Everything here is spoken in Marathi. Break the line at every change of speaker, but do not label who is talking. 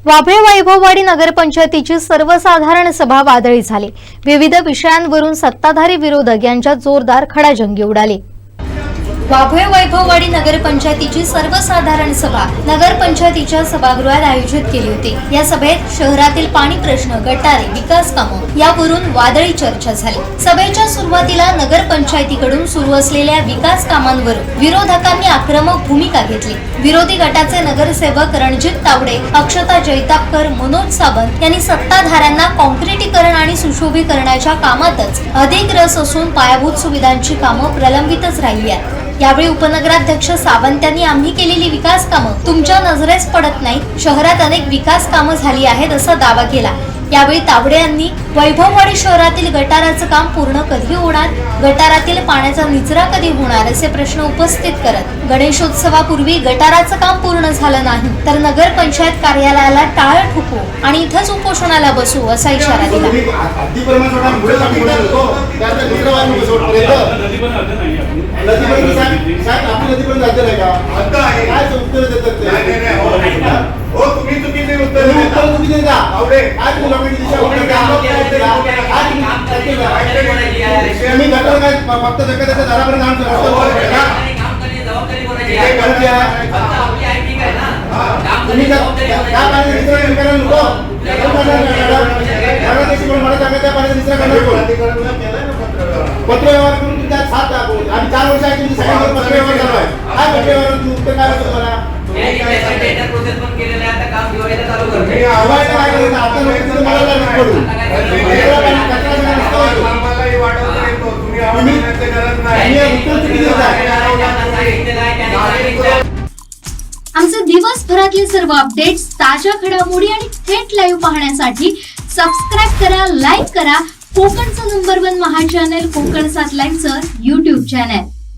वाभळे वैभववाडी नगरपंचायतीची सर्वसाधारण सभा वादळी झाली। विविध विषयांवरून सत्ताधारी विरोधक यांच्यात जोरदार खडाजंगी उडाली। वाभळे वैभववाडी नगरपंचायतीची सर्वसाधारण सभा नगरपंचायतीच्या सभागृहात आयोजित केली होती। या सभेत शहरातील पाणी प्रश्न, गटारे, विकास कामं यावरून वादळी चर्चा झाली। सभेच्या सुरुवातीला नगरपंचायतीकडून सुरू असलेल्या विकास कामांवर विरोधकांनी आक्रमक भूमिका घेतली। विरोधी गटाचे नगरसेवक रणजित तावडे, अक्षता जैतापकर, मनोज सावंत यांनी सत्ताधाऱ्यांना काँक्रिटीकरण आणि सुशोभीकरणाच्या कामातच अधिक रस असून पायाभूत सुविधांची कामं प्रलंबितच राहिली आहेत। यावेळी उपनगराध्यक्ष सावंत यांनी आम्ही केलेली विकास कामं तुमच्या नजरेस पडत नाही, शहरात अनेक विकास कामं झाली आहेत असा दावा केला। यावेळी तावडे यांनी वैभववाडी शहरातील गटाराचं काम पूर्ण कधी होणार, गटारातील पाण्याचा निचरा कधी होणार असे प्रश्न उपस्थित करत गणेशोत्सवापूर्वी गटाराचं काम पूर्ण झालं नाही तर नगरपंचायत कार्यालयाला टाळं ठोकू आणि इथंच उपोषणाला बसू असा इशारा दिला।
फक्त जगाच्या दारापर्यंत पत्र व्यवहार करून तुमच्या 7 आणि 4 वर्ष आहे तुमची सगळ्यांवर पत्र व्यवहार चालू आहे। काय पत्र व्यवहार उत्तर काय होतं तुम्हाला?
प्रोसेस पण केलेलं आहे, आता काम दिवाळीला चालू करतो।
मी आवाज काय करतो आता लोकांचं मला लागू पडू
आम्हालाही वाटत येतो तुम्ही आवाज देण्याची गरज नाही।
आमचे दिवसभरातले सर्व अपडेट्स, ताज्या घडामोडी आणि थेट लाईव्ह पाहण्यासाठी सबस्क्राइब करा, लाईक करा कोकणचं नंबर 1 महा चॅनल कोकण 7 लाईनचं YouTube चॅनल।